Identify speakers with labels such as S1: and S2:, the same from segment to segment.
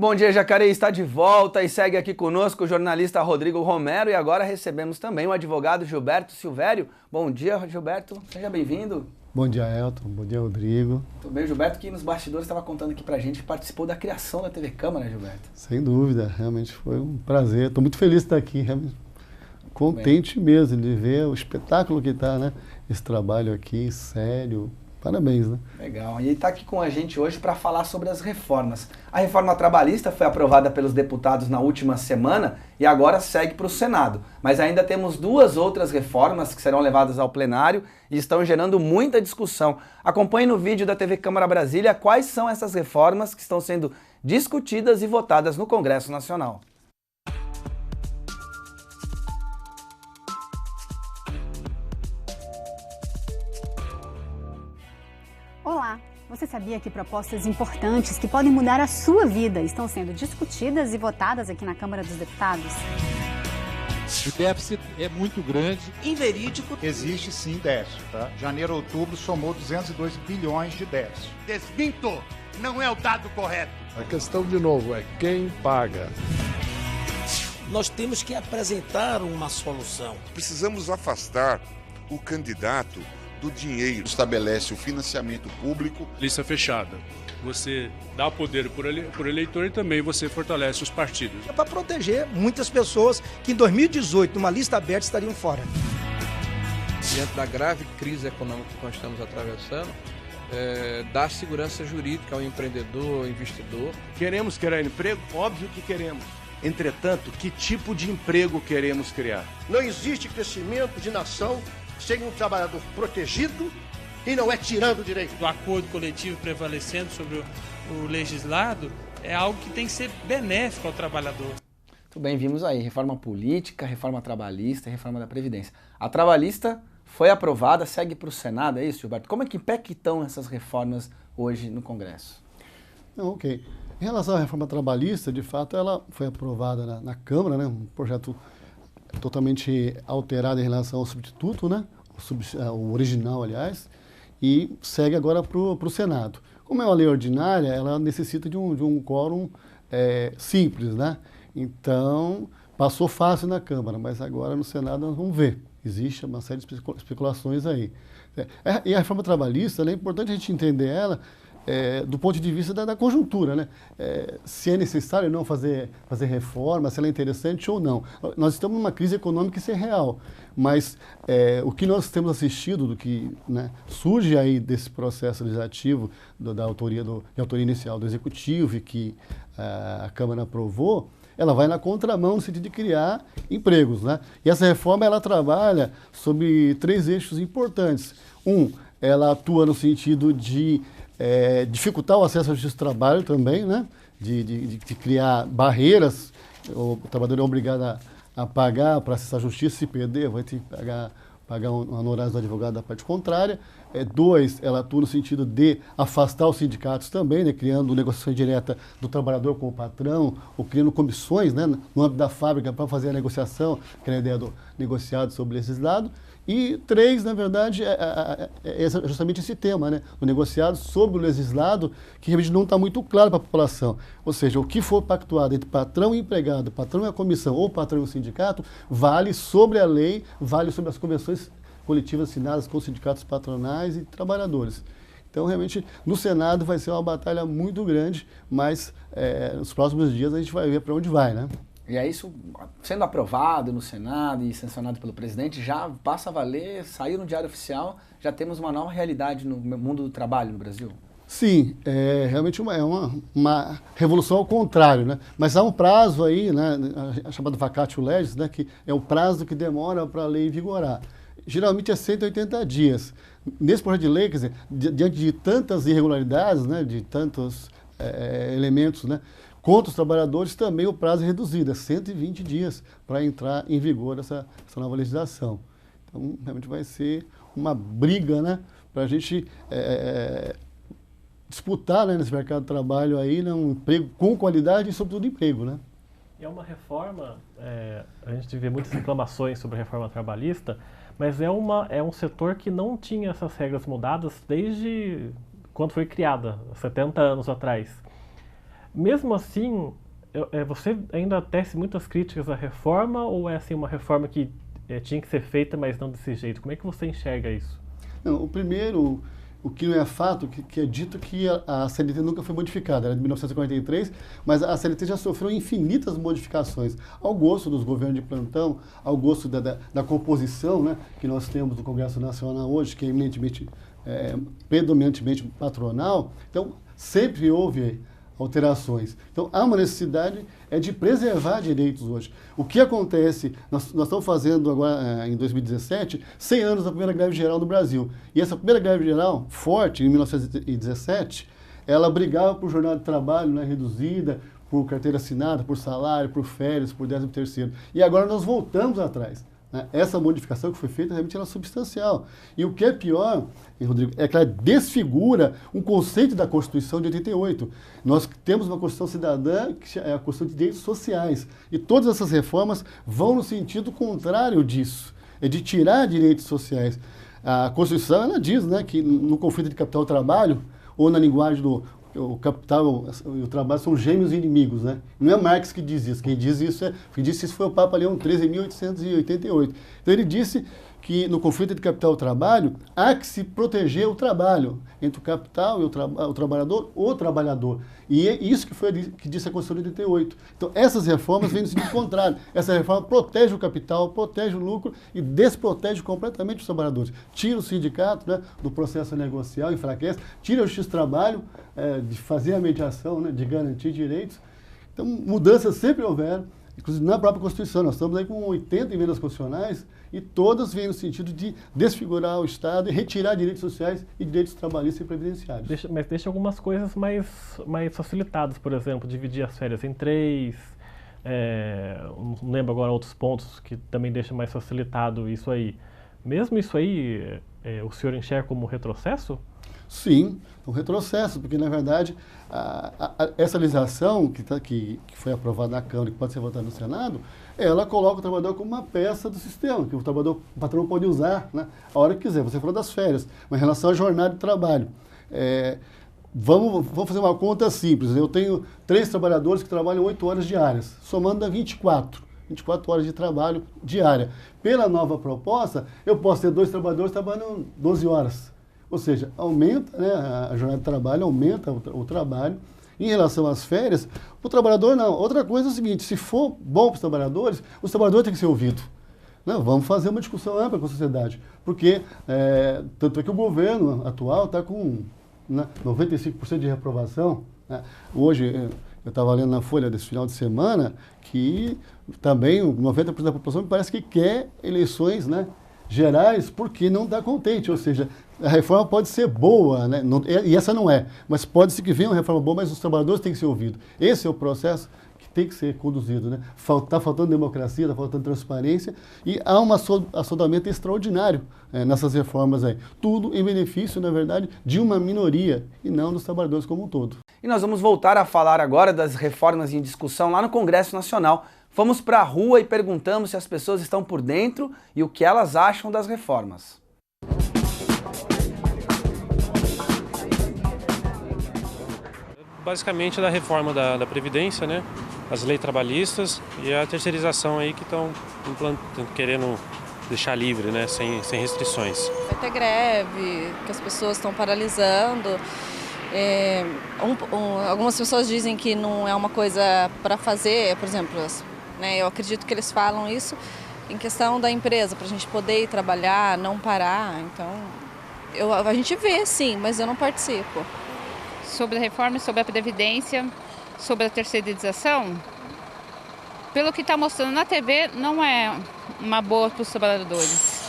S1: Bom dia, Jacareí está de volta e segue aqui conosco o jornalista Rodrigo Romero e agora recebemos também o advogado Gilberto Silvério. Bom dia, Gilberto, seja bem-vindo.
S2: Bom dia, Elton. Bom dia, Rodrigo.
S1: Tudo bem, Gilberto, que nos bastidores estava contando aqui pra gente que participou da criação da TV Câmara, Gilberto.
S2: Sem dúvida, realmente foi um prazer. Estou muito feliz de estar aqui, realmente contente mesmo de ver o espetáculo que está, né? Esse trabalho aqui, sério. Parabéns, né?
S1: Legal. E ele está aqui com a gente hoje para falar sobre as reformas. A reforma trabalhista foi aprovada pelos deputados na última semana e agora segue para o Senado. Mas ainda temos duas outras reformas que serão levadas ao plenário e estão gerando muita discussão. Acompanhe no vídeo da TV Câmara Brasília quais são essas reformas que estão sendo discutidas e votadas no Congresso Nacional.
S3: Olá! Você sabia que propostas importantes que podem mudar a sua vida estão sendo discutidas e votadas aqui na Câmara dos Deputados?
S4: O déficit é muito grande.
S5: Inverídico.
S6: Existe sim déficit, tá? Janeiro a outubro somou 202 bilhões de déficit.
S5: Desminto! Não é o dado correto.
S7: A questão, de novo, é quem paga.
S8: Nós temos que apresentar uma solução.
S9: Precisamos afastar o candidato do dinheiro.
S10: Estabelece o financiamento público.
S11: Lista fechada. Você dá poder por eleitor e também você fortalece os partidos.
S12: É para proteger muitas pessoas que em 2018, numa lista aberta, estariam fora.
S13: Diante da grave crise econômica que nós estamos atravessando, dar segurança jurídica ao empreendedor, ao investidor.
S14: Queremos criar emprego? Óbvio que queremos. Entretanto, que tipo de emprego queremos criar?
S15: Não existe crescimento de nação sem um trabalhador protegido e não é tirando o direito.
S16: O acordo coletivo prevalecendo sobre o legislado é algo que tem que ser benéfico ao trabalhador.
S1: Muito bem, vimos aí reforma política, reforma trabalhista e reforma da Previdência. A trabalhista foi aprovada, segue para o Senado, é isso, Gilberto? Como é que pé que estão essas reformas hoje no Congresso?
S2: Não, ok. Em relação à reforma trabalhista, de fato, ela foi aprovada na Câmara, né? Um projeto totalmente alterado em relação ao substituto, né? O original, aliás, e segue agora para o Senado. Como é uma lei ordinária, ela necessita de um quórum simples, né? Então, passou fácil na Câmara, mas agora no Senado nós vamos ver. Existe uma série de especulações aí. E a reforma trabalhista, é importante a gente entender ela do ponto de vista da conjuntura, né? Se é necessário ou não fazer reforma, se ela é interessante ou não. Nós estamos numa crise econômica, isso é real, mas o que nós temos assistido, do que, né, surge aí desse processo legislativo, de autoria inicial do Executivo e que a Câmara aprovou, ela vai na contramão no sentido de criar empregos, né? E essa reforma, ela trabalha sobre três eixos importantes. Ela atua no sentido de dificultar o acesso à justiça do trabalho também, né? De criar barreiras. O trabalhador é obrigado a pagar para acessar a justiça, se perder, vai ter que pagar honorários do advogado da parte contrária. Ela atua no sentido de afastar os sindicatos também, né? Criando negociação direta do trabalhador com o patrão, ou criando comissões, né, no âmbito da fábrica para fazer a negociação, que é a ideia do negociado sobre o legislado. E 3, na verdade, é justamente esse tema, né? O negociado sobre o legislado, que realmente não está muito claro para a população. Ou seja, o que for pactuado entre patrão e empregado, patrão e a comissão ou patrão e o sindicato, vale sobre a lei, vale sobre as convenções coletivas assinadas com sindicatos patronais e trabalhadores. Então, realmente, no Senado vai ser uma batalha muito grande, mas nos próximos dias a gente vai ver para onde vai, né?
S1: E é isso, sendo aprovado no Senado e sancionado pelo presidente, já passa a valer, saiu no Diário Oficial, já temos uma nova realidade no mundo do trabalho no Brasil?
S2: Sim, realmente uma revolução ao contrário, né? Mas há um prazo aí, né, chamado vacatio legis, né, que é o prazo que demora para a lei vigorar. Geralmente é 180 dias. Nesse projeto de lei, quer dizer, diante de tantas irregularidades, né, de tantos elementos, né, contra os trabalhadores, também o prazo é reduzido, é 120 dias para entrar em vigor essa nova legislação. Então, realmente vai ser uma briga, né, para a gente disputar, né, nesse mercado de trabalho aí, né, um emprego com qualidade e, sobretudo, emprego, né?
S17: E é uma reforma, a gente vê muitas reclamações sobre a reforma trabalhista, mas é um setor que não tinha essas regras mudadas desde quando foi criada, 70 anos atrás. Mesmo assim, você ainda tece muitas críticas à reforma ou é assim, uma reforma que tinha que ser feita, mas não desse jeito? Como é que você enxerga isso?
S2: Não, o primeiro, o que não é fato, que é dito que a CLT nunca foi modificada, era de 1943, mas a CLT já sofreu infinitas modificações, ao gosto dos governos de plantão, ao gosto da composição, né, que nós temos no Congresso Nacional hoje, que é predominantemente patronal. Então, sempre houve alterações. Então, há uma necessidade de preservar direitos hoje. O que acontece, nós estamos fazendo agora, em 2017, 100 anos da primeira greve geral no Brasil. E essa primeira greve geral, forte, em 1917, ela brigava por jornada de trabalho, né, reduzida, por carteira assinada, por salário, por férias, por 13º. E agora nós voltamos atrás. Essa modificação que foi feita realmente era substancial. E o que é pior, Rodrigo, é que ela desfigura um conceito da Constituição de 88. Nós temos uma Constituição cidadã, que é a Constituição de Direitos Sociais. E todas essas reformas vão no sentido contrário disso, de tirar direitos sociais. A Constituição, ela diz, né, que no conflito de capital e trabalho, ou na linguagem o capital e o trabalho são gêmeos inimigos, né? Não é Marx que diz isso. Quem disse isso foi o Papa Leão XIII, em 1888. Então ele disse que no conflito entre capital e trabalho há que se proteger o trabalho entre o capital e o trabalhador ou o trabalhador. E é isso que disse a Constituição de 88. Então essas reformas vêm no sentido contrário. Essa reforma protege o capital, protege o lucro e desprotege completamente os trabalhadores. Tira o sindicato, né, do processo negocial, enfraquece, tira o X-Trabalho de fazer a mediação, né, de garantir direitos. Então mudanças sempre houveram, inclusive na própria Constituição. Nós estamos aí com 80 emendas constitucionais e todas vêm no sentido de desfigurar o Estado e retirar direitos sociais e direitos trabalhistas e previdenciários.
S17: Mas deixa algumas coisas mais facilitadas, por exemplo, dividir as férias em 3, não lembro agora outros pontos que também deixam mais facilitado isso aí. Mesmo isso aí, o senhor enxerga como retrocesso?
S2: Sim, um retrocesso, porque na verdade essa legislação que foi aprovada na Câmara e que pode ser votada no Senado, ela coloca o trabalhador como uma peça do sistema, que o patrão pode usar, né, a hora que quiser. Você falou das férias, mas em relação à jornada de trabalho, vamos fazer uma conta simples. Eu tenho 3 trabalhadores que trabalham 8 horas diárias, somando dá 24 horas de trabalho diária. Pela nova proposta, eu posso ter 2 trabalhadores trabalhando 12 horas. Ou seja, aumenta, né, a jornada de trabalho, aumenta o trabalho. Em relação às férias, o trabalhador não. Outra coisa é o seguinte, se for bom para os trabalhadores têm que ser ouvidos. Não, vamos fazer uma discussão ampla com a sociedade. Porque, tanto é que o governo atual está com 95% de reprovação. Né? Hoje, eu estava lendo na Folha desse final de semana que também 90% da população me parece que quer eleições, né, gerais, porque não está contente. Ou seja, a reforma pode ser boa, né? E essa não é, mas pode ser que venha uma reforma boa, mas os trabalhadores têm que ser ouvidos. Esse é o processo que tem que ser conduzido, né? Está faltando democracia, está faltando transparência e há um assodamento extraordinário nessas reformas aí. Tudo em benefício, na verdade, de uma minoria e não dos trabalhadores como um todo.
S1: E nós vamos voltar a falar agora das reformas em discussão lá no Congresso Nacional. Fomos para a rua e perguntamos se as pessoas estão por dentro e o que elas acham das reformas.
S18: Basicamente da reforma da Previdência, né? As leis trabalhistas e a terceirização aí que estão querendo deixar livre, né? Sem restrições.
S19: Vai ter greve, que as pessoas estão paralisando. Algumas pessoas dizem que não é uma coisa para fazer, por exemplo, né, eu acredito que eles falam isso em questão da empresa, para a gente poder ir trabalhar, não parar. Então, a gente vê sim, mas eu não participo.
S20: Sobre a reforma, sobre a Previdência, sobre a terceirização, pelo que está mostrando na TV, não é uma boa para os trabalhadores.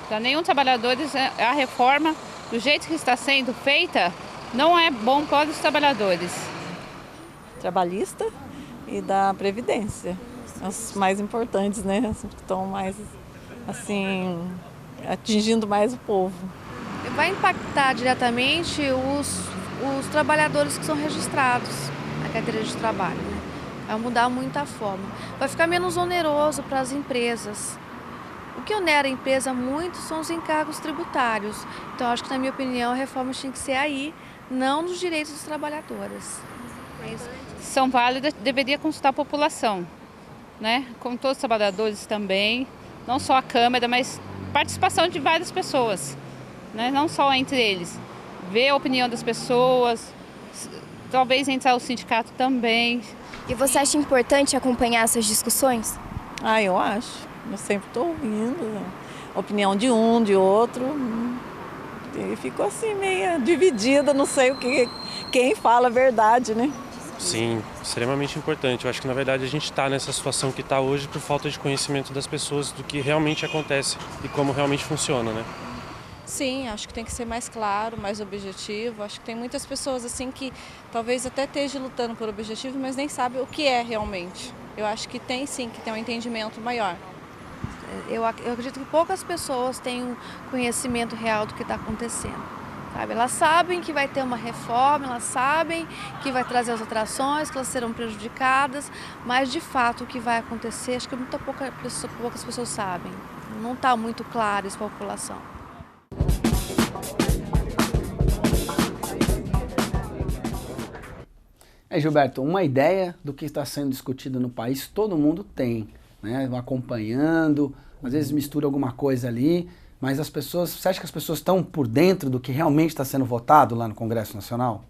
S20: Para nenhum trabalhador, a reforma, do jeito que está sendo feita, não é bom para os trabalhadores.
S21: Trabalhista e da Previdência, as mais importantes, né? As que estão mais, assim, atingindo mais o povo.
S22: Vai impactar diretamente os trabalhadores que são registrados na carteira de trabalho, né? Vai mudar muito a forma. Vai ficar menos oneroso para as empresas. O que onera a empresa muito são os encargos tributários. Então, acho que, na minha opinião, a reforma tinha que ser aí, não nos direitos dos trabalhadores.
S20: são válidas, deveria consultar a população, né? Como todos os trabalhadores também, não só a Câmara, mas participação de várias pessoas, né? Não só entre eles. Ver a opinião das pessoas, talvez entrar o sindicato também.
S3: E você acha importante acompanhar essas discussões?
S21: Eu acho. Eu sempre estou ouvindo a opinião de um, de outro. E ficou assim meio dividida, não sei quem fala a verdade, né?
S18: Sim, extremamente importante. Eu acho que na verdade a gente está nessa situação que está hoje por falta de conhecimento das pessoas do que realmente acontece e como realmente funciona, né?
S19: Sim, acho que tem que ser mais claro, mais objetivo. Acho que tem muitas pessoas assim que talvez até estejam lutando por objetivo, mas nem sabem o que é realmente. Eu acho que tem sim que ter um entendimento maior.
S22: Eu acredito que poucas pessoas têm conhecimento real do que está acontecendo. Sabe? Elas sabem que vai ter uma reforma, elas sabem que vai trazer as atrações, que elas serão prejudicadas, mas de fato o que vai acontecer, acho que poucas pessoas sabem. Não está muito claro isso para a população.
S1: Gilberto, uma ideia do que está sendo discutido no país todo mundo tem, né? Acompanhando, às vezes mistura alguma coisa ali, mas as pessoas, você acha que as pessoas estão por dentro do que realmente está sendo votado lá no Congresso Nacional?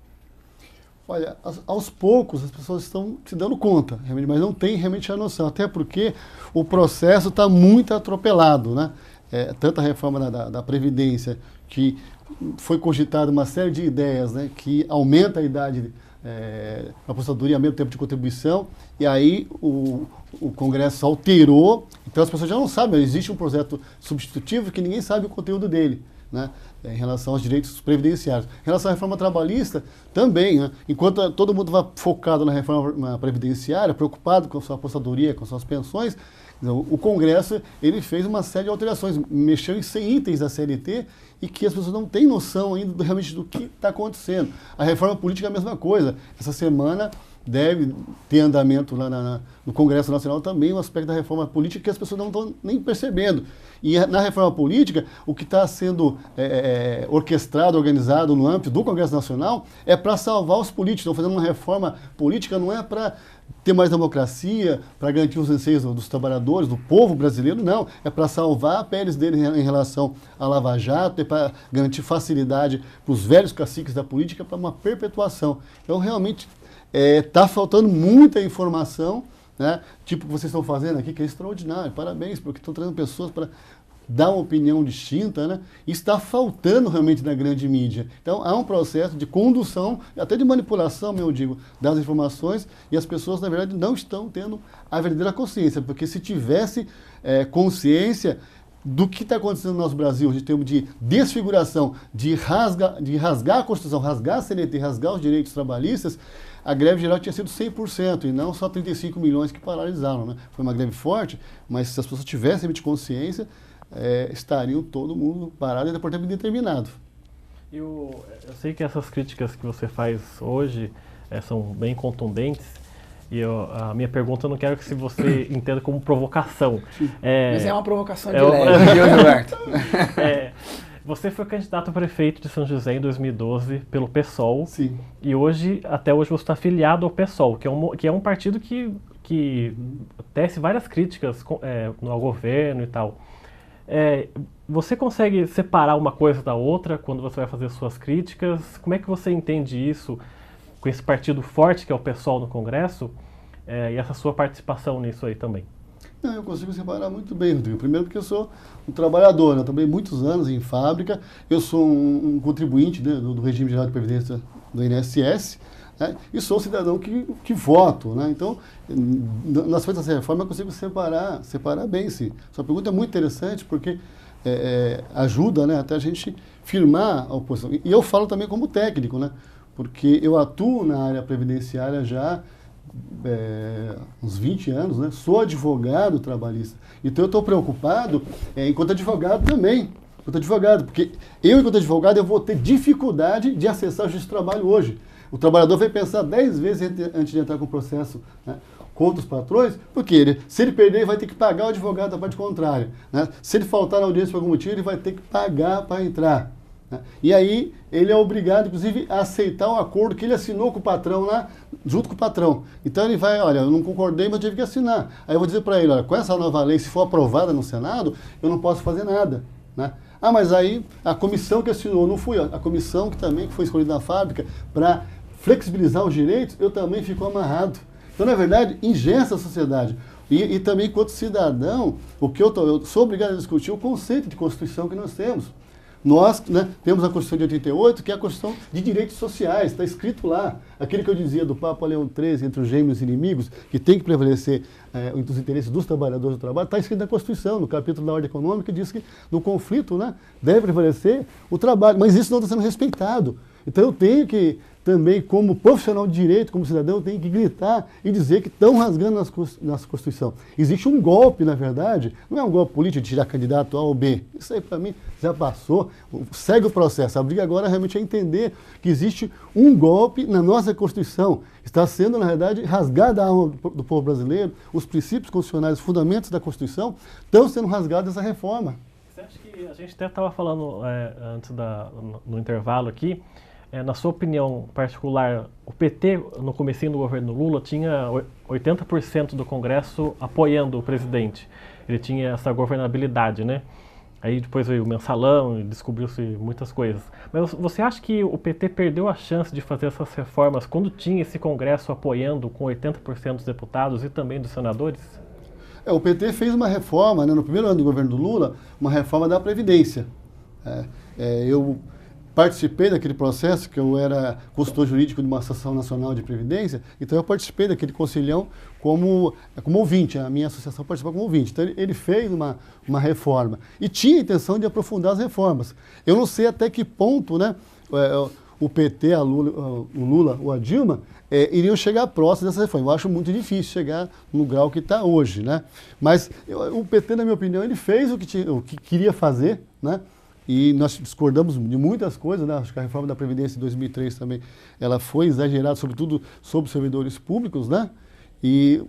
S2: Olha, aos poucos as pessoas estão se dando conta, mas não tem realmente a noção, até porque o processo está muito atropelado, né? Tanto a reforma da Previdência, que foi cogitada uma série de ideias, né, que aumenta a idade da aposentadoria, aumenta o tempo de contribuição, e aí o Congresso alterou, então as pessoas já não sabem, existe um projeto substitutivo que ninguém sabe o conteúdo dele, né, em relação aos direitos previdenciários. Em relação à reforma trabalhista, também, né, enquanto todo mundo vai focado na reforma previdenciária, preocupado com a sua aposentadoria, com suas pensões, o Congresso ele fez uma série de alterações, mexeu em 100 itens da CLT e que as pessoas não têm noção ainda realmente do que está acontecendo. A reforma política é a mesma coisa. Essa semana deve ter andamento lá no Congresso Nacional também o aspecto da reforma política que as pessoas não estão nem percebendo. E na reforma política, o que está sendo orquestrado, organizado no âmbito do Congresso Nacional é para salvar os políticos. Estão fazendo uma reforma política, não é para ter mais democracia, para garantir os anseios dos trabalhadores, do povo brasileiro, não. É para salvar a pele deles em relação à Lava Jato, é para garantir facilidade para os velhos caciques da política, para uma perpetuação. Então, realmente, está faltando muita informação, né? Tipo o que vocês estão fazendo aqui, que é extraordinário. Parabéns, porque estão trazendo pessoas para dar uma opinião distinta, né? Isso está faltando realmente na grande mídia. Então, há um processo de condução, até de manipulação, eu digo, das informações, e as pessoas, na verdade, não estão tendo a verdadeira consciência, porque se tivesse consciência do que está acontecendo no nosso Brasil, em termos de desfiguração, de rasgar a Constituição, rasgar a CLT, rasgar os direitos trabalhistas, a greve geral tinha sido 100%, e não só 35 milhões que paralisaram, né? Foi uma greve forte, mas se as pessoas tivessem realmente consciência, estariam todo mundo parado e por tempo indeterminado.
S17: Eu sei que essas críticas que você faz hoje são bem contundentes, e a minha pergunta eu não quero que você entenda como provocação.
S1: Mas é uma provocação de leve, viu, Gilberto?
S17: Você foi candidato a prefeito de São José em 2012 pelo PSOL.
S2: Sim.
S17: E até hoje você está afiliado ao PSOL, que é um partido que tece várias críticas ao governo e tal. Você consegue separar uma coisa da outra quando você vai fazer suas críticas? Como é que você entende isso com esse partido forte que é o PSOL no Congresso e essa sua participação nisso aí também?
S2: Não, eu consigo separar muito bem, Rodrigo. Primeiro porque eu sou um trabalhador, né? Eu trabalhei muitos anos em fábrica, eu sou um contribuinte, né, do regime geral de previdência do INSS, né? E sou um cidadão que voto, né? Então, nas feitas dessa reforma eu consigo separar bem, sim. Sua pergunta é muito interessante porque ajuda, né, até a gente firmar a oposição. E eu falo também como técnico, né? Porque eu atuo na área previdenciária já uns 20 anos, né? Sou advogado trabalhista. Então eu estou preocupado enquanto advogado também. Enquanto advogado, porque enquanto advogado, eu vou ter dificuldade de acessar o justiça do trabalho hoje. O trabalhador vai pensar 10 vezes antes de entrar com o processo, né, contra os patrões, porque se ele perder, ele vai ter que pagar o advogado da parte contrária, né? Se ele faltar na audiência por algum motivo, ele vai ter que pagar para entrar, né? E aí ele é obrigado, inclusive, a aceitar um acordo que ele assinou com o patrão lá, junto com o patrão. Então ele vai, olha, eu não concordei, mas eu tive que assinar. Aí eu vou dizer para ele, olha, com essa nova lei, se for aprovada no Senado, eu não posso fazer nada, né? Ah, mas aí a comissão que assinou, não fui eu, a comissão que foi escolhida na fábrica para flexibilizar os direitos, eu também fico amarrado. Então, na verdade, ingessa a sociedade. E também, enquanto cidadão, eu sou obrigado a discutir o conceito de Constituição que nós temos. Nós, né, temos a Constituição de 88, que é a Constituição de Direitos Sociais, está escrito lá. Aquele que eu dizia do Papa Leão XIII, entre os gêmeos inimigos, que tem que prevalecer os interesses dos trabalhadores do trabalho, está escrito na Constituição, no capítulo da Ordem Econômica, diz que no conflito, né, deve prevalecer o trabalho, mas isso não está sendo respeitado. Então eu tenho que também, como profissional de direito, como cidadão, eu tenho que gritar e dizer que estão rasgando nossa Constituição. Existe um golpe, na verdade, não é um golpe político de tirar candidato A ou B. Isso aí, para mim, já passou, segue o processo. A briga agora realmente é entender que existe um golpe na nossa Constituição. Está sendo, na verdade, rasgada a alma do povo brasileiro, os princípios constitucionais, os fundamentos da Constituição, estão sendo rasgados nessa reforma.
S17: Você acha que a gente até estava falando antes no intervalo aqui, na sua opinião particular, o PT, no comecinho do governo Lula, tinha 80% do Congresso apoiando o presidente. Ele tinha essa governabilidade, né? Aí depois veio o mensalão e descobriu-se muitas coisas. Mas você acha que o PT perdeu a chance de fazer essas reformas quando tinha esse Congresso apoiando com 80% dos deputados e também dos senadores?
S2: O PT fez uma reforma, né, no primeiro ano do governo do Lula, uma reforma da Previdência. Eu participei daquele processo, que eu era consultor jurídico de uma Associação Nacional de Previdência, então eu participei daquele conselhão como ouvinte, a minha associação participou como ouvinte. Então ele fez uma reforma e tinha a intenção de aprofundar as reformas. Eu não sei até que ponto, né, o PT, o Lula ou a Dilma iriam chegar próximo dessa reforma. Eu acho muito difícil chegar no grau que está hoje, né? Mas o PT, na minha opinião, ele fez o que queria fazer, né? E nós discordamos de muitas coisas, né? Acho que a reforma da Previdência de 2003 também, ela foi exagerada, sobretudo sobre os servidores públicos, né? E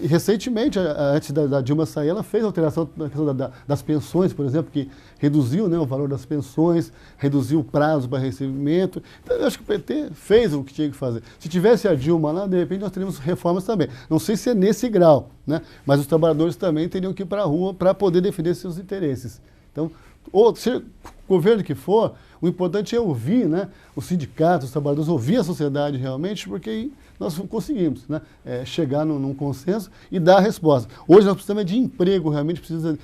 S2: recentemente, antes da Dilma sair, ela fez alteração na questão das pensões, por exemplo, que reduziu, né, o valor das pensões, reduziu o prazo para recebimento. Então, eu acho que o PT fez o que tinha que fazer. Se tivesse a Dilma lá, de repente nós teríamos reformas também. Não sei se é nesse grau, né? Mas os trabalhadores também teriam que ir para a rua para poder defender seus interesses. Então, seja o governo que for, o importante é ouvir, né, os sindicatos, os trabalhadores, ouvir a sociedade realmente, porque aí nós conseguimos, né, chegar num consenso e dar a resposta. Hoje nós precisamos de emprego, realmente precisa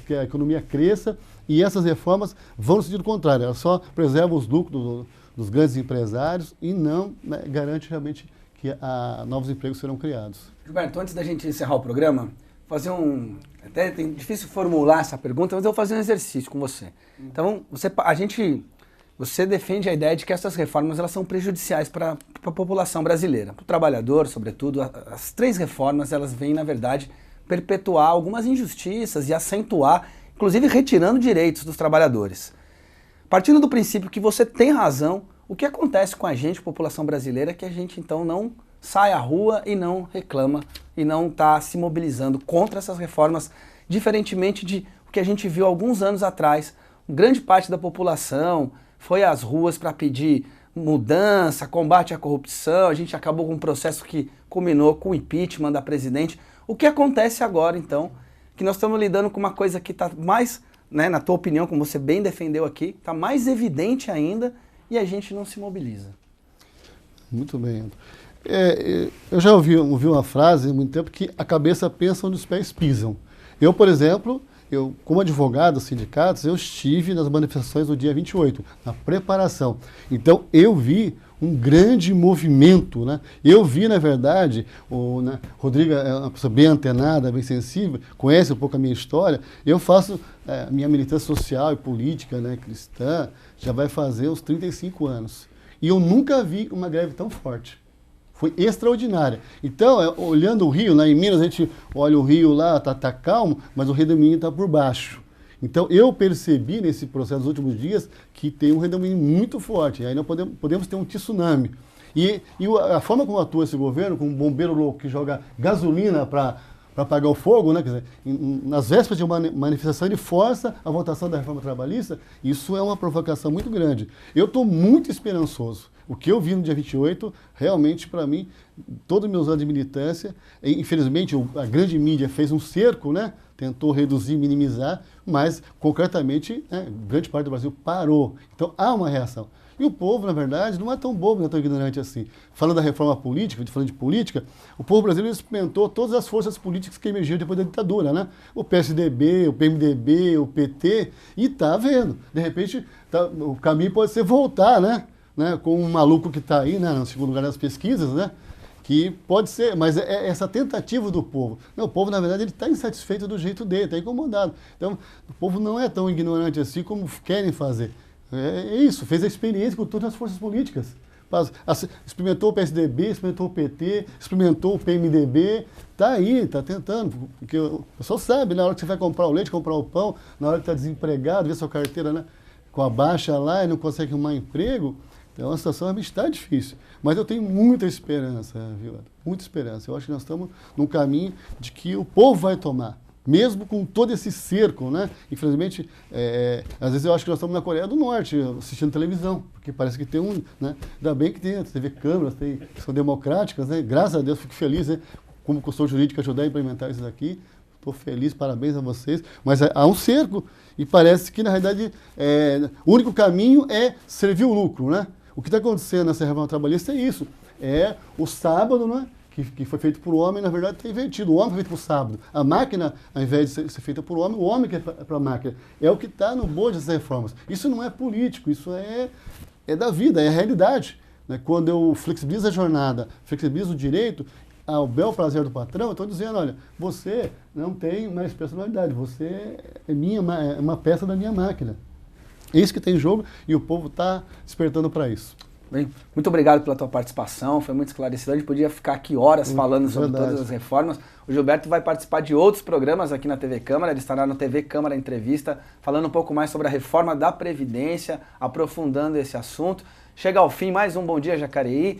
S2: que a economia cresça, e essas reformas vão no sentido contrário, elas só preservam os lucros dos grandes empresários e não, né, garante realmente que novos empregos serão criados.
S1: Gilberto, antes da gente encerrar o programa, fazer até é difícil formular essa pergunta, mas eu vou fazer um exercício com você. Então, você defende a ideia de que essas reformas elas são prejudiciais para a população brasileira, para o trabalhador, sobretudo. As três reformas, elas vêm, na verdade, perpetuar algumas injustiças e acentuar, inclusive retirando direitos dos trabalhadores. Partindo do princípio que você tem razão, o que acontece com a gente, população brasileira, é que a gente, então, não sai à rua e não reclama e não está se mobilizando contra essas reformas, diferentemente de o que a gente viu alguns anos atrás. Grande parte da população foi às ruas para pedir mudança, combate à corrupção, a gente acabou com um processo que culminou com o impeachment da presidente. O que acontece agora, então, que nós estamos lidando com uma coisa que está mais, né, na tua opinião, como você bem defendeu aqui, está mais evidente ainda e a gente não se mobiliza.
S2: Muito bem. Eu já ouvi uma frase há muito tempo que a cabeça pensa onde os pés pisam. Eu, por exemplo, como advogado dos sindicatos, eu estive nas manifestações do dia 28, na preparação. Então, eu vi um grande movimento, né? Eu vi, na verdade, Rodrigo é uma pessoa bem antenada, bem sensível, conhece um pouco a minha história. Eu faço minha militância social e política, né, cristã, já vai fazer uns 35 anos. E eu nunca vi uma greve tão forte. Foi extraordinária. Então, olhando o rio, lá em Minas, a gente olha o rio lá, tá calmo, mas o redemoinho está por baixo. Então, eu percebi nesse processo dos últimos dias que tem um redemoinho muito forte. E aí nós podemos ter um tsunami. E a forma como atua esse governo, com um bombeiro louco que joga gasolina para para apagar o fogo, né? Quer dizer, nas vésperas de uma manifestação, ele força a votação da reforma trabalhista. Isso é uma provocação muito grande. Eu estou muito esperançoso. O que eu vi no dia 28, realmente, para mim, todos os meus anos de militância, infelizmente, a grande mídia fez um cerco, né? Tentou reduzir, minimizar, mas, concretamente, né, grande parte do Brasil parou. Então, há uma reação. E o povo, na verdade, não é tão bobo, não é tão ignorante assim. Falando da reforma política, falando de política, o povo brasileiro experimentou todas as forças políticas que emergiram depois da ditadura, né? O PSDB, o PMDB, o PT, e tá vendo. De repente, o caminho pode ser voltar, né? Com um maluco que está aí, né, no segundo lugar das pesquisas, né? Que pode ser, mas é essa tentativa do povo. Não, o povo, na verdade, ele está insatisfeito do jeito dele, está incomodado. Então, o povo não é tão ignorante assim como querem fazer. É isso, fez a experiência com todas as forças políticas. Experimentou o PSDB, experimentou o PT, experimentou o PMDB, está aí, está tentando. Porque o pessoal sabe, na hora que você vai comprar o leite, comprar o pão, na hora que está desempregado, vê sua carteira, né, com a baixa lá e não consegue arrumar emprego, então a situação realmente está difícil. Mas eu tenho muita esperança, viu? Muita esperança. Eu acho que nós estamos num caminho de que o povo vai tomar. Mesmo com todo esse cerco, né? Infelizmente, às vezes eu acho que nós estamos na Coreia do Norte, assistindo televisão, porque parece que tem né? Ainda bem que tem TV câmeras, que são democráticas, né? Graças a Deus, fico feliz, né? Como consultor jurídico, ajudar a implementar isso daqui. Estou feliz, parabéns a vocês. Mas há um cerco e parece que, na realidade, o único caminho é servir o lucro, né? O que está acontecendo nessa reforma trabalhista é isso. É o sábado, né? Que foi feito por homem, na verdade, está invertido. O homem foi feito por sábado. A máquina, ao invés de ser feita por homem, o homem que é para a máquina. É o que está no bojo dessas reformas. Isso não é político, isso é da vida, é a realidade. Né? Quando eu flexibilizo a jornada, flexibilizo o direito, ao bel prazer do patrão, eu estou dizendo, olha, você não tem mais personalidade, você é uma peça da minha máquina. É isso que tem em jogo e o povo está despertando para isso.
S1: Bem, muito obrigado pela tua participação, foi muito esclarecedor, a gente podia ficar aqui horas falando sobre todas as reformas. O Gilberto vai participar de outros programas aqui na TV Câmara, ele estará na TV Câmara Entrevista, falando um pouco mais sobre a reforma da Previdência, aprofundando esse assunto. Chega ao fim mais um Bom Dia Jacareí.